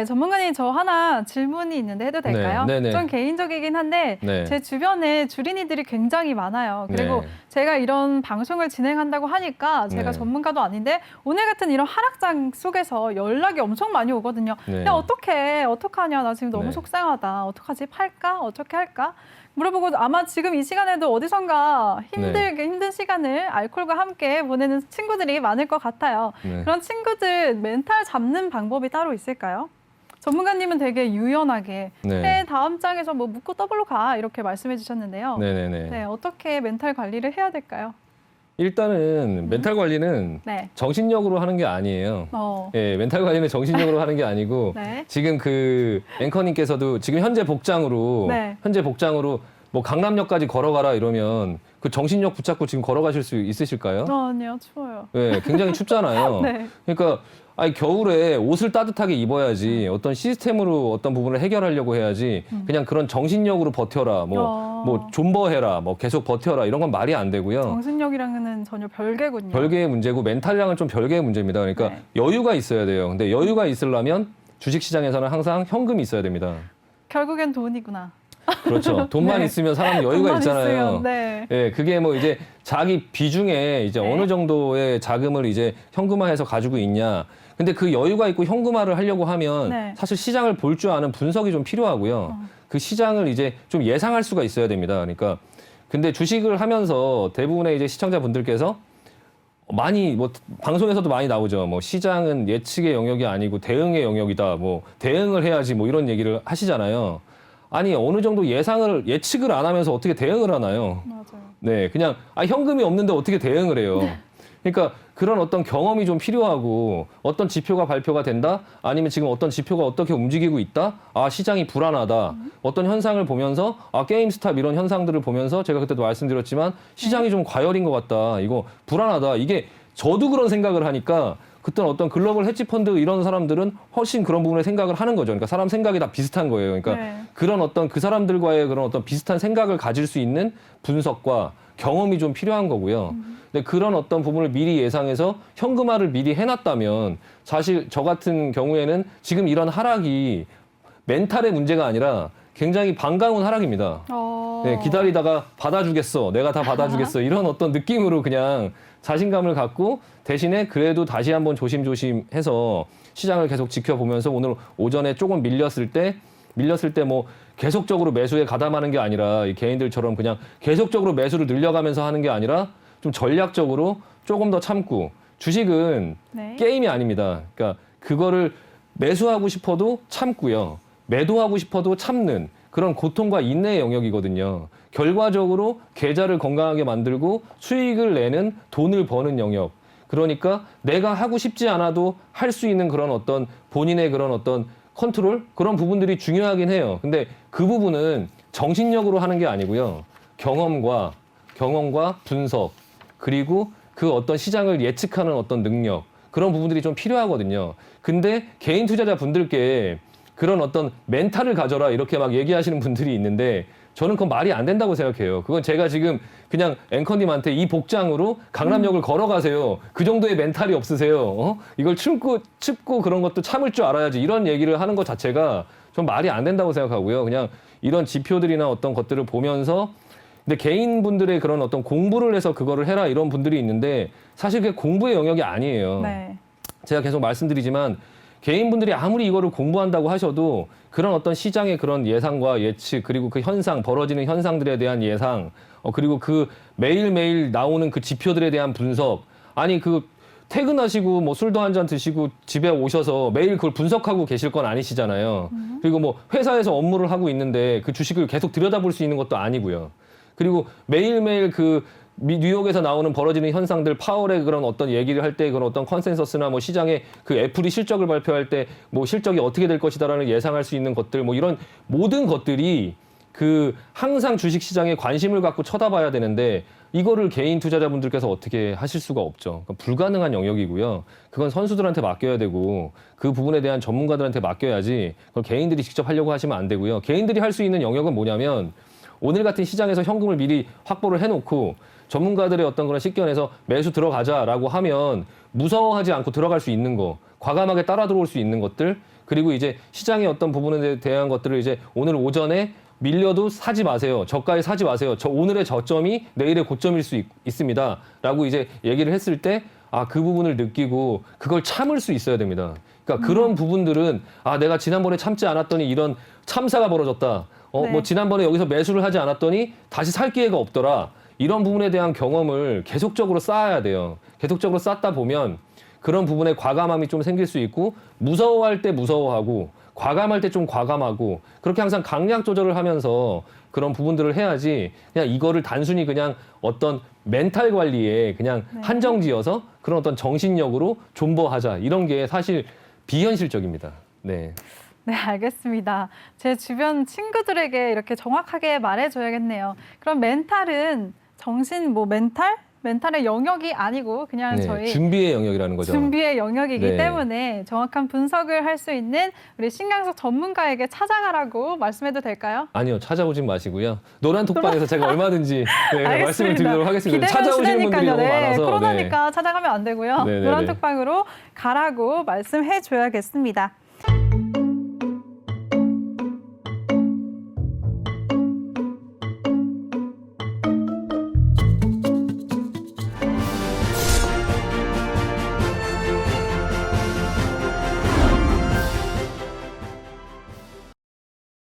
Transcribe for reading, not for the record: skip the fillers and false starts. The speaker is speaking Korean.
네, 전문가님 저 하나 질문이 있는데 해도 될까요? 네, 네네. 좀 개인적이긴 한데 네. 제 주변에 주린이들이 굉장히 많아요. 그리고 네. 제가 이런 방송을 진행한다고 하니까 제가 네. 전문가도 아닌데 오늘 같은 이런 하락장 속에서 연락이 엄청 많이 오거든요. 네. 야, 어떡하냐. 나 지금 너무 네. 속상하다. 어떡하지? 팔까? 어떻게 할까? 물어보고 아마 지금 이 시간에도 어디선가 힘든 시간을 알코올과 함께 보내는 친구들이 많을 것 같아요. 네. 그런 친구들 멘탈 잡는 방법이 따로 있을까요? 전문가님은 되게 유연하게 네. 다음 장에서 뭐 묻고 더블로 가 이렇게 말씀해 주셨는데요. 네네네. 네, 어떻게 멘탈 관리를 해야 될까요? 일단은 멘탈 관리는 네. 정신력으로 하는 게 아니에요. 예, 멘탈 관리는 정신력으로 하는 게 아니고 네. 지금 그 앵커님께서도 지금 현재 복장으로 네. 뭐 강남역까지 걸어가라 이러면 그 정신력 붙잡고 지금 걸어가실 수 있으실까요? 아니요, 추워요. 네, 굉장히 춥잖아요. 네. 그러니까 겨울에 옷을 따뜻하게 입어야지 어떤 시스템으로 어떤 부분을 해결하려고 해야지 그냥 그런 정신력으로 버텨라, 뭐 존버해라, 뭐 계속 버텨라 이런 건 말이 안 되고요. 정신력이랑은 전혀 별개군요. 별개의 문제고 멘탈이랑은 좀 별개의 문제입니다. 그러니까 네. 여유가 있어야 돼요. 근데 여유가 있으려면 주식시장에서는 항상 현금이 있어야 됩니다. 결국엔 돈이구나. 그렇죠. 돈만 네. 있으면 사람 여유가 돈만 있잖아요. 있으면, 네. 예, 그게 뭐 이제 자기 비중에 이제 네. 어느 정도의 자금을 이제 현금화해서 가지고 있냐. 근데 그 여유가 있고 현금화를 하려고 하면 네. 사실 시장을 볼 줄 아는 분석이 좀 필요하고요. 그 시장을 이제 좀 예상할 수가 있어야 됩니다. 그러니까 근데 주식을 하면서 대부분의 이제 시청자분들께서 많이 뭐 방송에서도 많이 나오죠. 뭐 시장은 예측의 영역이 아니고 대응의 영역이다. 뭐 대응을 해야지 뭐 이런 얘기를 하시잖아요. 아니 어느 정도 예측을 안 하면서 어떻게 대응을 하나요? 맞아요. 네, 그냥 현금이 없는데 어떻게 대응을 해요? 그러니까 그런 어떤 경험이 좀 필요하고 어떤 지표가 발표가 된다? 아니면 지금 어떤 지표가 어떻게 움직이고 있다? 아, 시장이 불안하다. 어떤 현상을 보면서 게임스탑 이런 현상들을 보면서 제가 그때도 말씀드렸지만 시장이 좀 과열인 것 같다. 이거 불안하다. 이게 저도 그런 생각을 하니까 그때는 어떤 글로벌 헤지펀드 이런 사람들은 훨씬 그런 부분에 생각을 하는 거죠. 그러니까 사람 생각이 다 비슷한 거예요. 그러니까 네. 그런 어떤 그 사람들과의 그런 어떤 비슷한 생각을 가질 수 있는 분석과 경험이 좀 필요한 거고요. 근데 그런 어떤 부분을 미리 예상해서 현금화를 미리 해놨다면 사실 저 같은 경우에는 지금 이런 하락이 멘탈의 문제가 아니라 굉장히 반가운 하락입니다. 네, 기다리다가 받아주겠어. 내가 다 받아주겠어. 이런 어떤 느낌으로 그냥 자신감을 갖고 대신에 그래도 다시 한번 조심조심 해서 시장을 계속 지켜보면서 오늘 오전에 조금 밀렸을 때 뭐 계속적으로 매수에 가담하는 게 아니라 이 개인들처럼 그냥 계속적으로 매수를 늘려가면서 하는 게 아니라 좀 전략적으로 조금 더 참고 주식은 네. 게임이 아닙니다. 그러니까 그거를 매수하고 싶어도 참고요. 매도하고 싶어도 참는 그런 고통과 인내의 영역이거든요. 결과적으로 계좌를 건강하게 만들고 수익을 내는 돈을 버는 영역. 그러니까 내가 하고 싶지 않아도 할 수 있는 그런 어떤 본인의 그런 어떤 컨트롤? 그런 부분들이 중요하긴 해요. 근데 그 부분은 정신력으로 하는 게 아니고요. 경험과 분석, 그리고 그 어떤 시장을 예측하는 어떤 능력, 그런 부분들이 좀 필요하거든요. 근데 개인 투자자 분들께 그런 어떤 멘탈을 가져라 이렇게 막 얘기하시는 분들이 있는데 저는 그건 말이 안 된다고 생각해요. 그건 제가 지금 그냥 앵커님한테 이 복장으로 강남역을 걸어가세요. 그 정도의 멘탈이 없으세요. 이걸 춥고 그런 것도 참을 줄 알아야지. 이런 얘기를 하는 것 자체가 좀 말이 안 된다고 생각하고요. 그냥 이런 지표들이나 어떤 것들을 보면서 근데 개인분들의 그런 어떤 공부를 해서 그거를 해라 이런 분들이 있는데 사실 그게 공부의 영역이 아니에요. 네. 제가 계속 말씀드리지만 개인분들이 아무리 이거를 공부한다고 하셔도 그런 어떤 시장의 그런 예상과 예측 그리고 그 현상 벌어지는 현상들에 대한 예상 그리고 그 매일매일 나오는 그 지표들에 대한 분석 아니 그 퇴근하시고 뭐 술도 한 잔 드시고 집에 오셔서 매일 그걸 분석하고 계실 건 아니시잖아요. 그리고 뭐 회사에서 업무를 하고 있는데 그 주식을 계속 들여다볼 수 있는 것도 아니고요. 그리고 매일매일 그 뉴욕에서 나오는 벌어지는 현상들, 파월의 그런 어떤 얘기를 할 때 그런 어떤 컨센서스나 뭐 시장의 그 애플이 실적을 발표할 때 뭐 실적이 어떻게 될 것이다라는 예상할 수 있는 것들 뭐 이런 모든 것들이 그 항상 주식 시장에 관심을 갖고 쳐다봐야 되는데 이거를 개인 투자자분들께서 어떻게 하실 수가 없죠. 그러니까 불가능한 영역이고요. 그건 선수들한테 맡겨야 되고 그 부분에 대한 전문가들한테 맡겨야지 그걸 개인들이 직접 하려고 하시면 안 되고요. 개인들이 할 수 있는 영역은 뭐냐면 오늘 같은 시장에서 현금을 미리 확보를 해놓고 전문가들의 어떤 그런 식견에서 매수 들어가자라고 하면 무서워하지 않고 들어갈 수 있는 거, 과감하게 따라 들어올 수 있는 것들, 그리고 이제 시장의 어떤 부분에 대한 것들을 이제 오늘 오전에 밀려도 사지 마세요. 저가에 사지 마세요. 오늘의 저점이 내일의 고점일 수 있습니다. 라고 이제 얘기를 했을 때, 아, 그 부분을 느끼고 그걸 참을 수 있어야 됩니다. 그러니까 그런 부분들은, 아, 내가 지난번에 참지 않았더니 이런 참사가 벌어졌다. 네. 뭐 지난번에 여기서 매수를 하지 않았더니 다시 살 기회가 없더라. 이런 부분에 대한 경험을 계속적으로 쌓아야 돼요. 계속적으로 쌓다 보면 그런 부분에 과감함이 좀 생길 수 있고, 무서워할 때 무서워하고 과감할 때 좀 과감하고, 그렇게 항상 강약 조절을 하면서 그런 부분들을 해야지, 그냥 이거를 단순히 그냥 어떤 멘탈 관리에 그냥 네. 한정지어서 그런 어떤 정신력으로 존버하자, 이런 게 사실 비현실적입니다. 네. 네, 알겠습니다. 제 주변 친구들에게 이렇게 정확하게 말해줘야겠네요. 그럼 멘탈은 정신, 멘탈의 영역이 아니고 그냥 네, 저희 준비의 영역이라는 거죠. 준비의 영역이기 네. 때문에 정확한 분석을 할 수 있는 우리 신강석 전문가에게 찾아가라고 말씀해도 될까요? 아니요, 찾아오지 마시고요. 노란 톡방에서 제가 얼마든지 네, 알겠습니다. 말씀을 드리도록 하겠습니다. 기대면 찾아오시는 분들이 시대니까요. 너무 많아서. 코로나니까 찾아가면 안 되고요. 네, 네, 노란 네. 톡방으로 가라고 말씀해 줘야겠습니다.